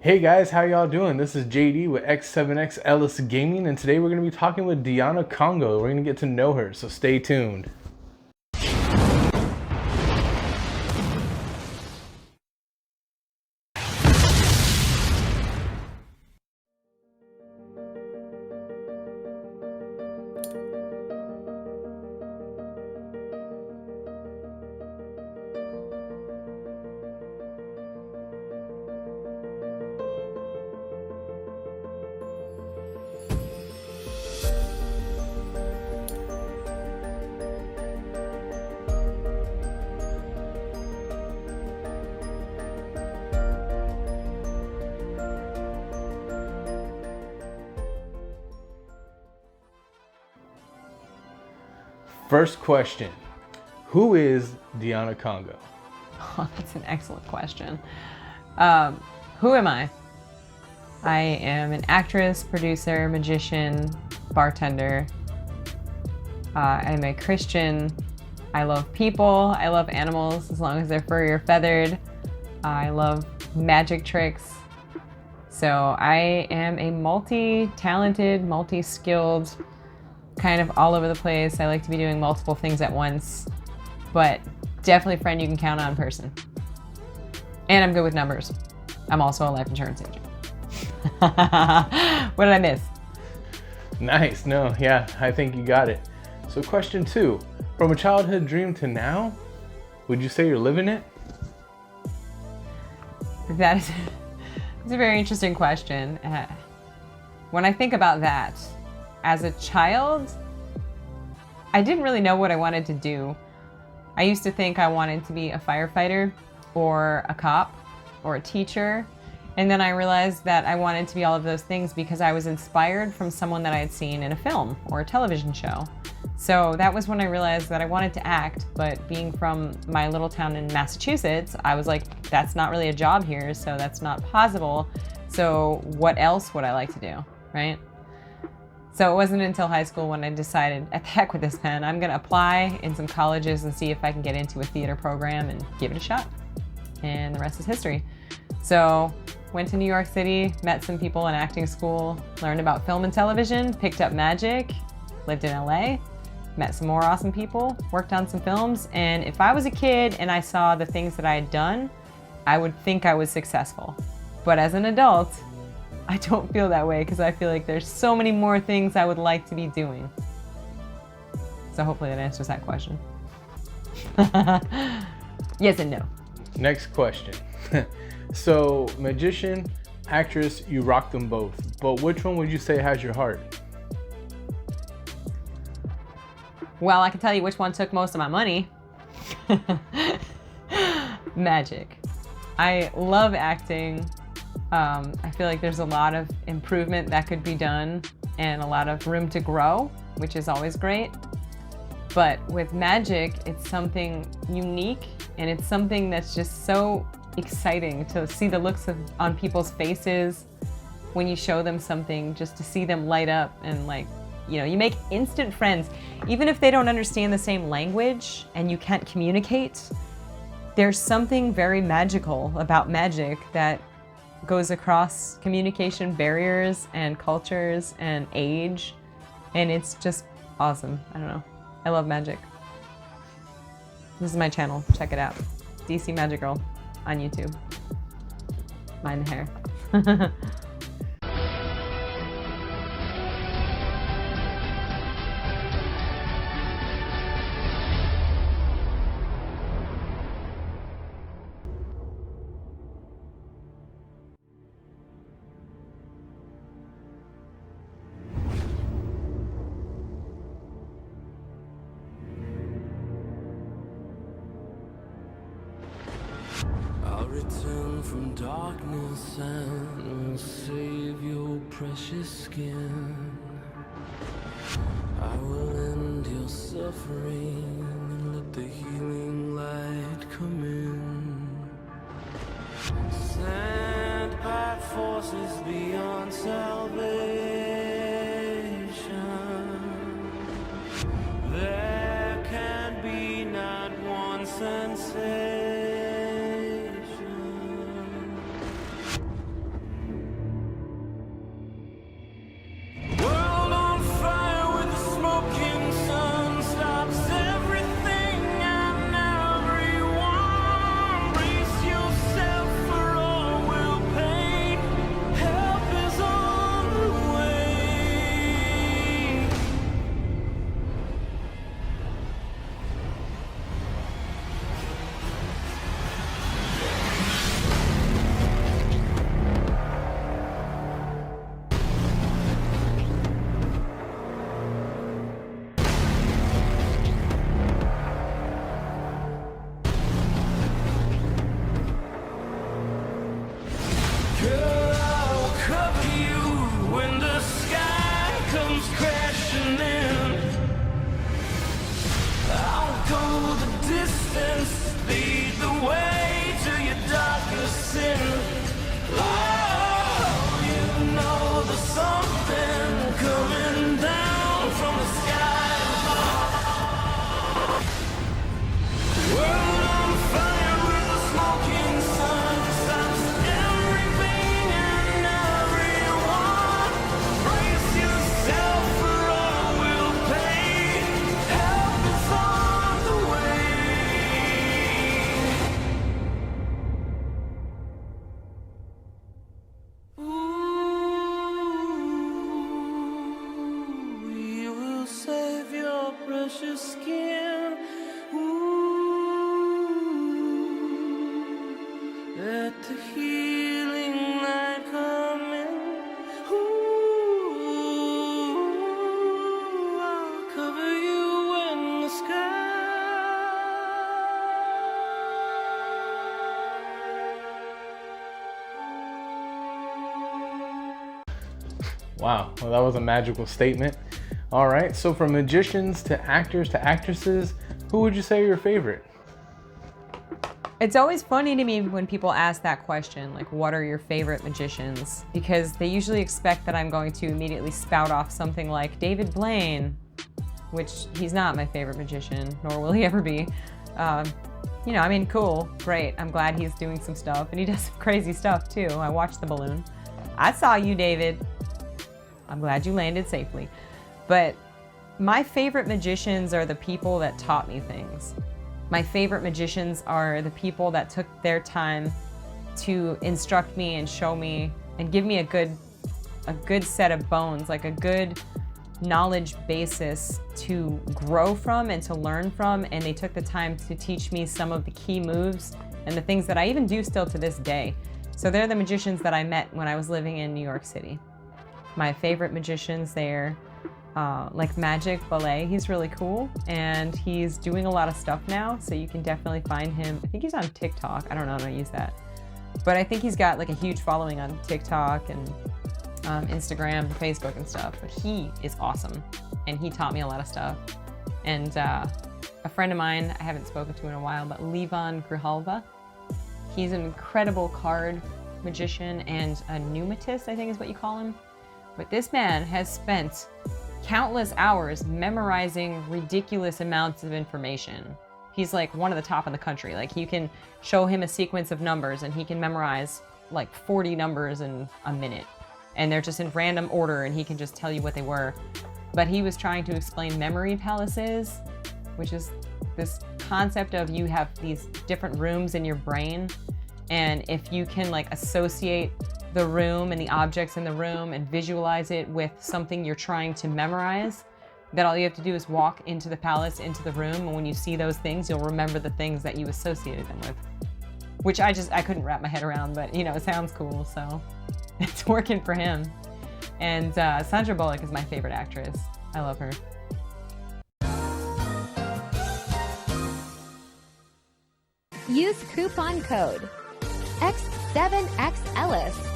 Hey guys, how y'all doing? This is JD with xSE7ENxellis Gaming, and today we're going to be talking with Deanna Congo. We're going to get to know her, so stay tuned. First question, who is Deanna Congo? Oh, that's an excellent question. Who am I? I am an actress, producer, magician, bartender. I'm a Christian. I love people. I love animals as long as they're furry or feathered. I love magic tricks. So I am a multi-talented, multi-skilled, kind of all over the place. I like to be doing multiple things at once, but definitely a friend you can count on person. And I'm good with numbers. I'm also a life insurance agent. What did I miss? Nice, no, yeah, I think you got it. So question 2, from a childhood dream to now, would you say you're living it? That's a very interesting question. When I think about that, as a child, I didn't really know what I wanted to do. I used to think I wanted to be a firefighter or a cop or a teacher. And then I realized that I wanted to be all of those things because I was inspired from someone that I had seen in a film or a television show. So that was when I realized that I wanted to act, but being from my little town in Massachusetts, I was like, that's not really a job here, so that's not possible. So what else would I like to do, right? So it wasn't until high school when I decided, at the heck with this pen, I'm gonna apply in some colleges and see if I can get into a theater program and give it a shot. And the rest is history. So went to New York City, met some people in acting school, learned about film and television, picked up magic, lived in LA, met some more awesome people, worked on some films, and if I was a kid and I saw the things that I had done, I would think I was successful. But as an adult, I don't feel that way because I feel like there's so many more things I would like to be doing. So hopefully that answers that question. Yes and no. Next question. So magician, actress, you rock them both, but which one would you say has your heart? Well, I can tell you which one took most of my money. Magic. I love acting. I feel like there's a lot of improvement that could be done and a lot of room to grow, which is always great. But with magic, it's something unique and it's something that's just so exciting to see the looks on people's faces when you show them something, just to see them light up and you make instant friends. Even if they don't understand the same language and you can't communicate, there's something very magical about magic that goes across communication barriers and cultures and age, and it's just awesome. I don't know. I love magic. This is my channel. Check it out. DC Magic Girl on YouTube. Mind the hair. I'll return from darkness and save your precious skin. I will end your suffering and let the healing light come in. Sent by forces beyond salvation, there can be not one sensation. Wow, well, that was a magical statement. All right, so from magicians to actors to actresses, who would you say are your favorite? It's always funny to me when people ask that question, like, what are your favorite magicians? Because they usually expect that I'm going to immediately spout off something like David Blaine, which he's not my favorite magician, nor will he ever be. You know, I mean, cool, great. I'm glad he's doing some stuff, and he does some crazy stuff too. I watched the balloon. I saw you, David. I'm glad you landed safely. But my favorite magicians are the people that taught me things. My favorite magicians are the people that took their time to instruct me and show me and give me a good set of bones, like a good knowledge basis to grow from and to learn from. And they took the time to teach me some of the key moves and the things that I even do still to this day. So they're the magicians that I met when I was living in New York City. My favorite magicians there, like Magic Ballet, he's really cool, and he's doing a lot of stuff now, so you can definitely find him. I think he's on TikTok. I don't know how to use that, but I think he's got like a huge following on TikTok and Instagram and Facebook and stuff. But he is awesome, and he taught me a lot of stuff. And a friend of mine I haven't spoken to in a while, but Levon Grijalva, he's an incredible card magician and a pneumatist, I think is what you call him. But this man has spent countless hours memorizing ridiculous amounts of information. He's like one of the top in the country. Like, you can show him a sequence of numbers and he can memorize like 40 numbers in a minute. And they're just in random order and he can just tell you what they were. But he was trying to explain memory palaces, which is this concept of you have these different rooms in your brain. And if you can like associate the room and the objects in the room and visualize it with something you're trying to memorize, that all you have to do is walk into the palace, into the room, and when you see those things, you'll remember the things that you associated them with. Which I couldn't wrap my head around, but you know, it sounds cool, so it's working for him. And Sandra Bullock is my favorite actress. I love her. Use coupon code xSE7ENxellis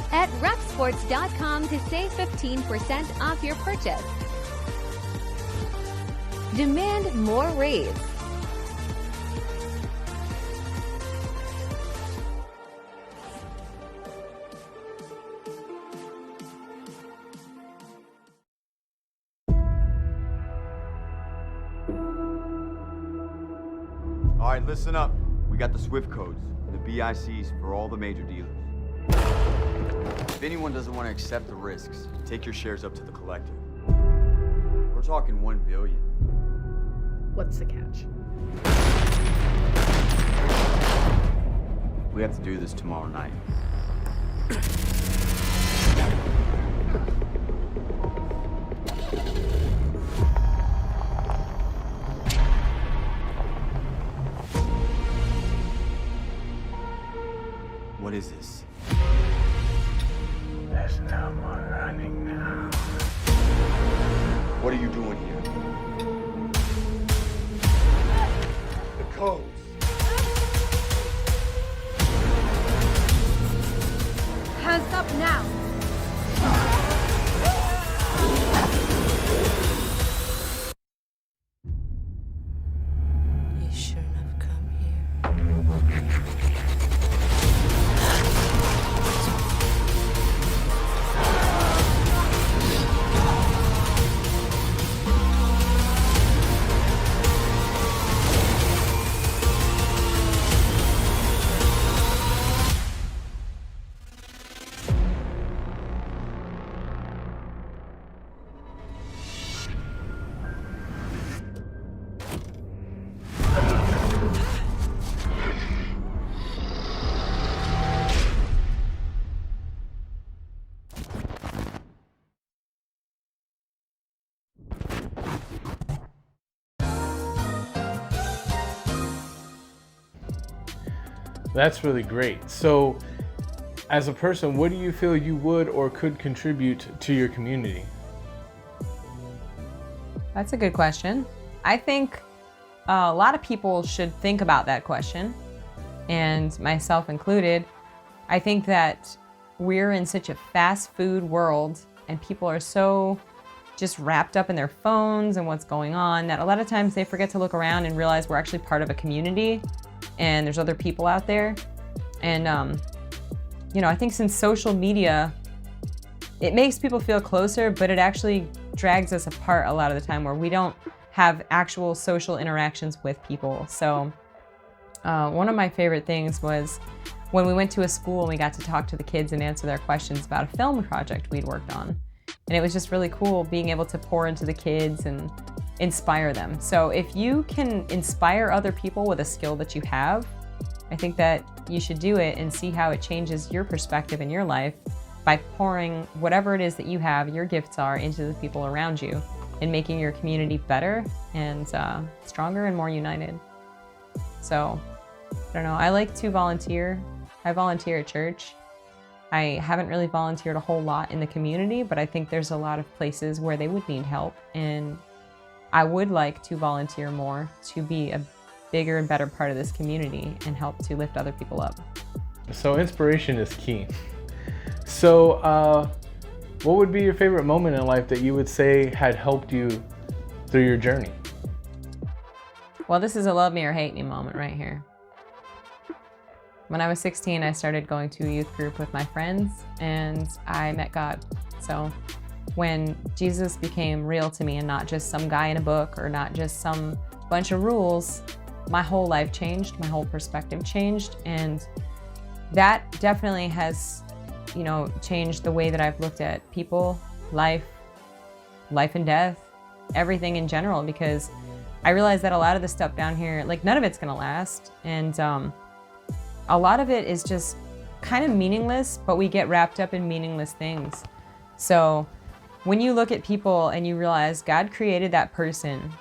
at rucksports.com to save 15% off your purchase. Demand more raves. All right, listen up. We got the SWIFT codes, the BICs for all the major dealers. If anyone doesn't want to accept the risks, take your shares up to the collective. We're talking 1 billion. What's the catch? We have to do this tomorrow night. What is this? There's no more running now. What are you doing here? The codes. Hands up now. You shouldn't have come here. That's really great. So, as a person, what do you feel you would or could contribute to your community? That's a good question. I think a lot of people should think about that question, and myself included. I think that we're in such a fast food world and people are so just wrapped up in their phones and what's going on that a lot of times they forget to look around and realize we're actually part of a community and there's other people out there. And I think since social media, it makes people feel closer, but it actually drags us apart a lot of the time where we don't have actual social interactions with people. So one of my favorite things was when we went to a school and we got to talk to the kids and answer their questions about a film project we'd worked on. And it was just really cool being able to pour into the kids and inspire them. So if you can inspire other people with a skill that you have, I think that you should do it and see how it changes your perspective in your life by pouring whatever it is that you have, your gifts are, into the people around you and making your community better and stronger and more united. So, I don't know, I like to volunteer. I volunteer at church. I haven't really volunteered a whole lot in the community, but I think there's a lot of places where they would need help, and I would like to volunteer more to be a bigger and better part of this community and help to lift other people up. So inspiration is key. So what would be your favorite moment in life that you would say had helped you through your journey? Well, this is a love me or hate me moment right here. When I was 16, I started going to a youth group with my friends and I met God. So when Jesus became real to me and not just some guy in a book or not just some bunch of rules, my whole life changed, my whole perspective changed, and that definitely has, changed the way that I've looked at people, life and death, everything in general, because I realized that a lot of the stuff down here, none of it's gonna last, and a lot of it is just kind of meaningless, but we get wrapped up in meaningless things. So when you look at people and you realize God created that person,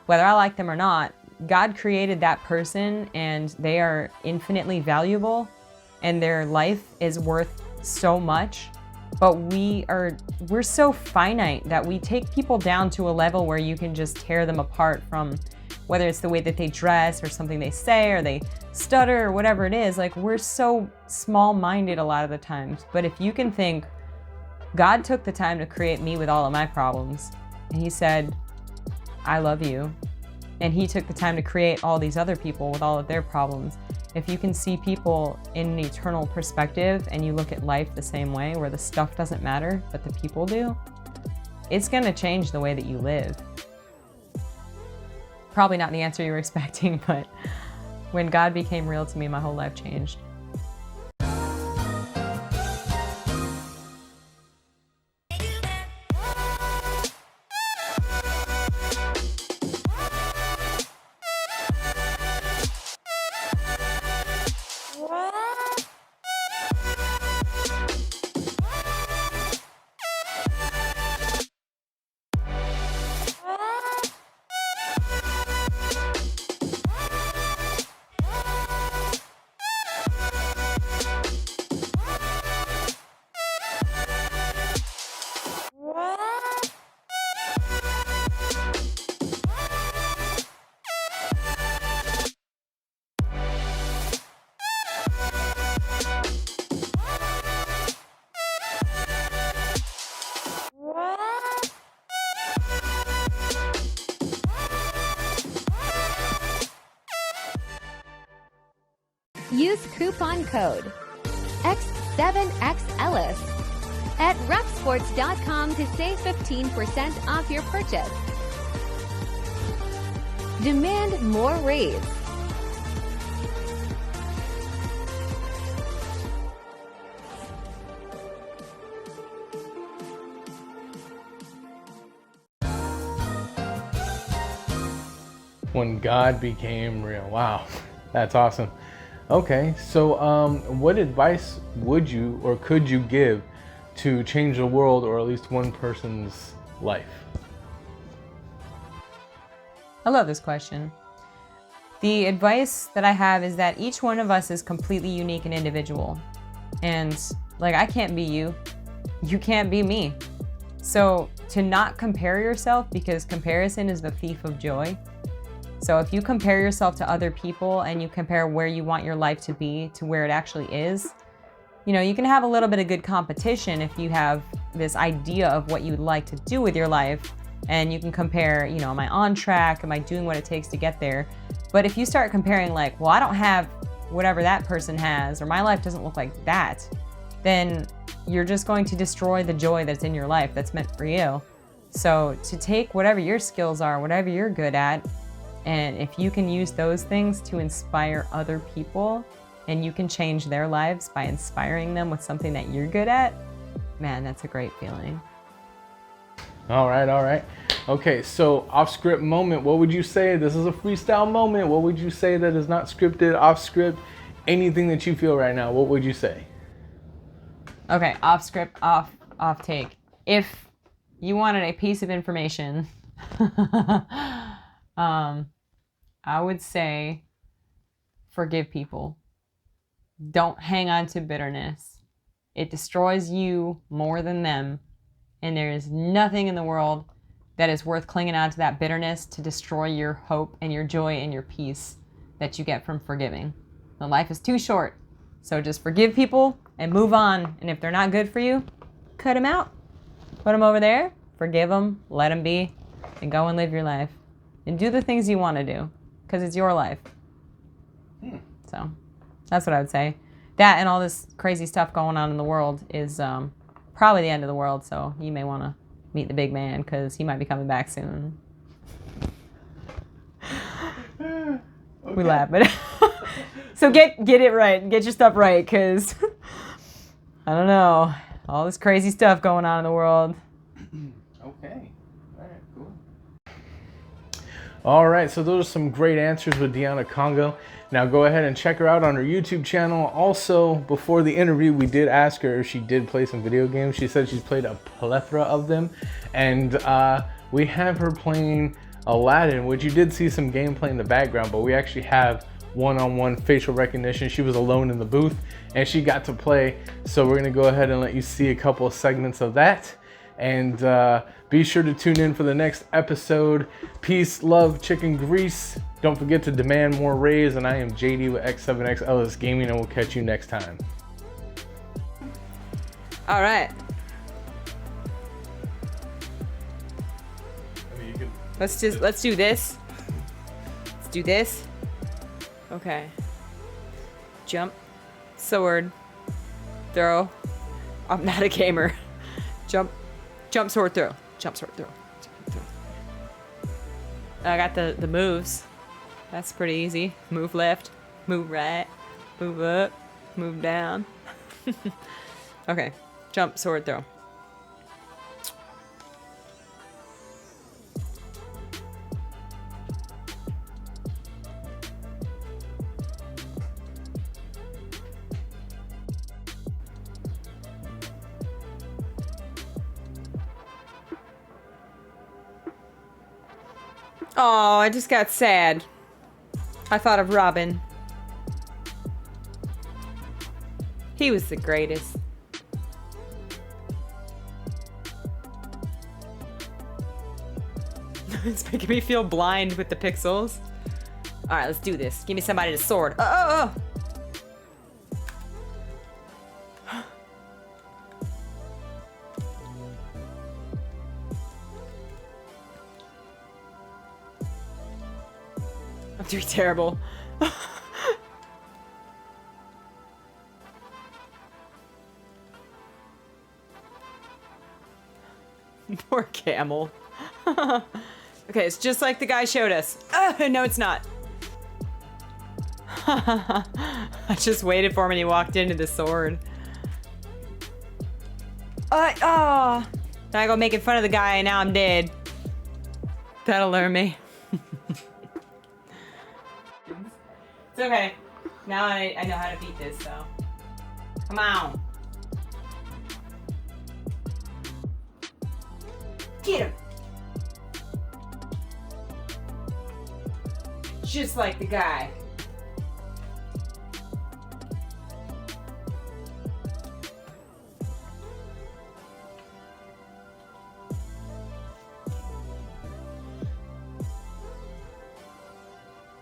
whether I like them or not, God created that person and they are infinitely valuable and their life is worth so much, but we're so finite that we take people down to a level where you can just tear them apart from whether it's the way that they dress or something they say or they stutter or whatever it is. We're so small-minded a lot of the times. But if you can think, God took the time to create me with all of my problems, and he said, I love you. And he took the time to create all these other people with all of their problems. If you can see people in an eternal perspective and you look at life the same way, where the stuff doesn't matter, but the people do, it's gonna change the way that you live. Probably not the answer you were expecting, but when God became real to me, my whole life changed. Use coupon code xSE7ENxellis at rucksports.com to save 15% off your purchase. Demand more raves. When God became real. Wow, that's awesome. Okay, so what advice would you or could you give to change the world or at least one person's life? I love this question. The advice that I have is that each one of us is completely unique and individual. And I can't be you. You can't be me. So to not compare yourself, because comparison is the thief of joy. So if you compare yourself to other people and you compare where you want your life to be to where it actually is, you can have a little bit of good competition if you have this idea of what you'd like to do with your life, and you can compare, you know, am I on track? Am I doing what it takes to get there? But if you start comparing like, well, I don't have whatever that person has, or my life doesn't look like that, then you're just going to destroy the joy that's in your life that's meant for you. So to take whatever your skills are, whatever you're good at, and if you can use those things to inspire other people, and you can change their lives by inspiring them with something that you're good at, man, that's a great feeling. All right, all right. Okay, so off script moment, what would you say? This is a freestyle moment. What would you say that is not scripted, off script, anything that you feel right now? What would you say? Okay, off script, off take. If you wanted a piece of information, I would say forgive people. Don't hang on to bitterness. It destroys you more than them. And there is nothing in the world that is worth clinging on to that bitterness to destroy your hope and your joy and your peace that you get from forgiving. The life is too short. So just forgive people and move on. And if they're not good for you, cut them out. Put them over there, forgive them, let them be, and go and live your life. And do the things you want to do, because it's your life. So that's what I would say. That and all this crazy stuff going on in the world is probably the end of the world, so you may want to meet the big man, because he might be coming back soon. Okay. We laugh, but so get it right, get your stuff right, because I don't know, all this crazy stuff going on in the world. Okay. All right, cool. All right, so those are some great answers with Deanna Congo. Now go ahead and check her out on her YouTube channel. Also, before the interview, we did ask her if she did play some video games. She said she's played a plethora of them. And we have her playing Aladdin, which you did see some gameplay in the background, but we actually have one-on-one facial recognition. She was alone in the booth and she got to play. So we're gonna go ahead and let you see a couple of segments of that. And be sure to tune in for the next episode. Peace, love, chicken grease. Don't forget to demand more raise. And I am JD with xSE7ENxellis Gaming, and we'll catch you next time. All right. Let's do this. Let's do this. Okay. Jump, sword, throw. I'm not a gamer. Jump, sword, throw. Jump, sword, throw. I got the moves. That's pretty easy. Move left, move right, move up, move down. Okay. Jump, sword, throw. Oh, I just got sad. I thought of Robin. He was the greatest. It's making me feel blind with the pixels. All right, let's do this. Give me somebody to sword. Oh. I'm doing terrible. Poor camel. Okay, it's just like the guy showed us. No, it's not. I just waited for him and he walked into the sword. Now I go making fun of the guy and now I'm dead. That'll learn me. It's okay. Now I know how to beat this, so. Come on. Get him. Just like the guy.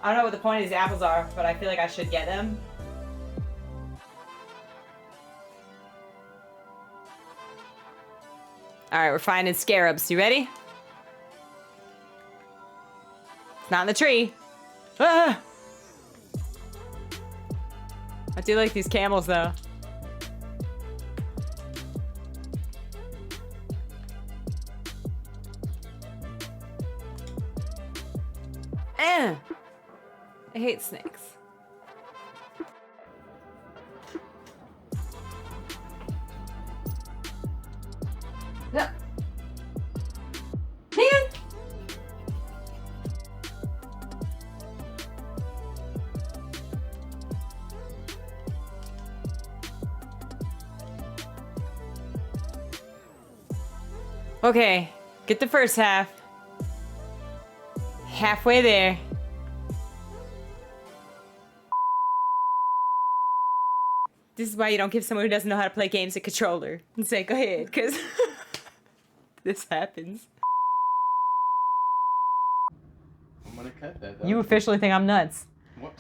I don't know what the point of these apples are, but I feel like I should get them. All right, we're finding scarabs. You ready? It's not in the tree. Ah! I do like these camels, though. I hate snakes. No. Man! Okay, get the first half. Halfway there. This is why you don't give someone who doesn't know how to play games a controller and say, go ahead, because this happens. I'm gonna cut that. You officially think I'm nuts. What?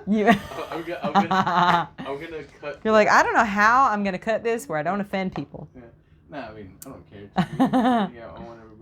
You. I'm gonna cut. You're like, I don't know how I'm gonna cut this where I don't offend people. Yeah. Nah, I mean, I don't care. Yeah, I want everybody.